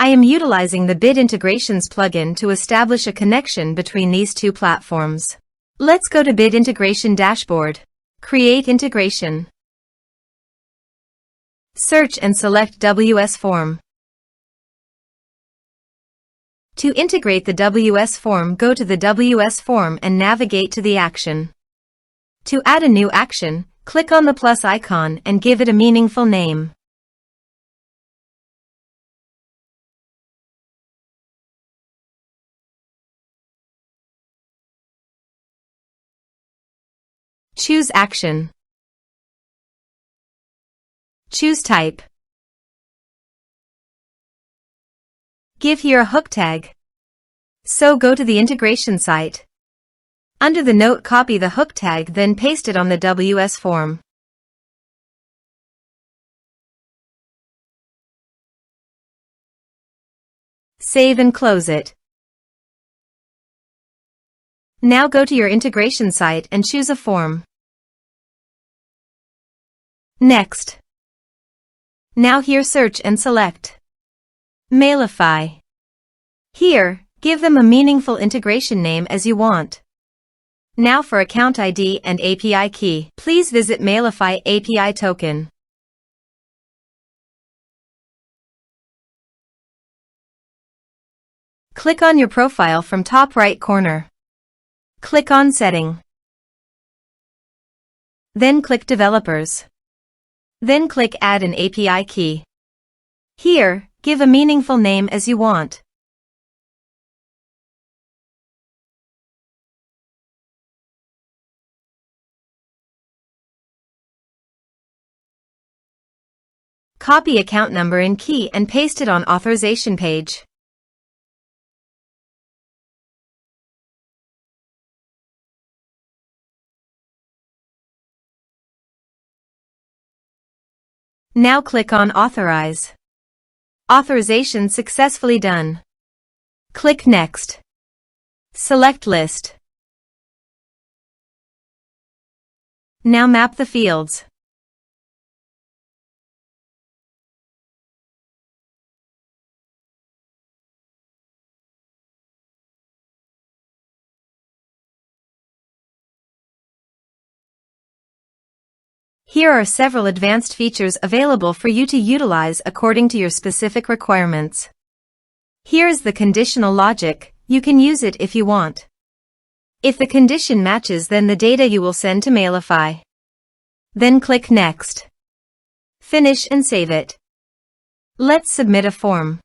I am utilizing the Bid Integrations plugin to establish a connection between these two platforms. Let's go to Bid Integration Dashboard. Create integration. Search and select WS Form. To integrate the WS Form, go to the WS Form and navigate to the action. To add a new action, click on the plus icon and give it a meaningful name. Choose action. Choose type. Give here a hook tag. So go to the integration site. Under the note, copy the hook tag, then paste it on the WS form. Save and close it. Now go to your integration site and choose a form. Next. Now here search and select Mailify. Here, give them a meaningful integration name as you want. Now for account ID and API key, please visit Mailify API token. Click on your profile from top right corner. Click on Setting. Then click Developers. Then click Add an API key. Here, give a meaningful name as you want. Copy account number and key and paste it on authorization page. Now click on Authorize. Authorization successfully done. Click Next. Select List. Now map the fields. Here are several advanced features available for you to utilize according to your specific requirements. Here is the conditional logic. You can use it if you want. If the condition matches, then the data you will send to Mailify. Then click Next. Finish and save it. Let's submit a form.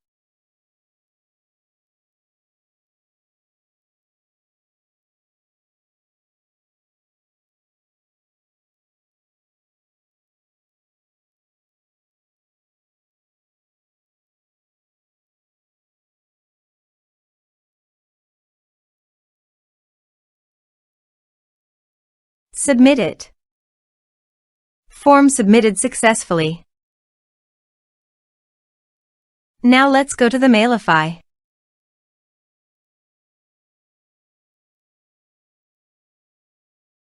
Submit it. Form submitted successfully. Now let's go to the Mailify.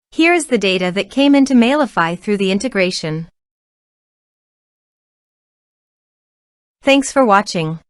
Here is the data that came into Mailify through the integration. Thanks for watching.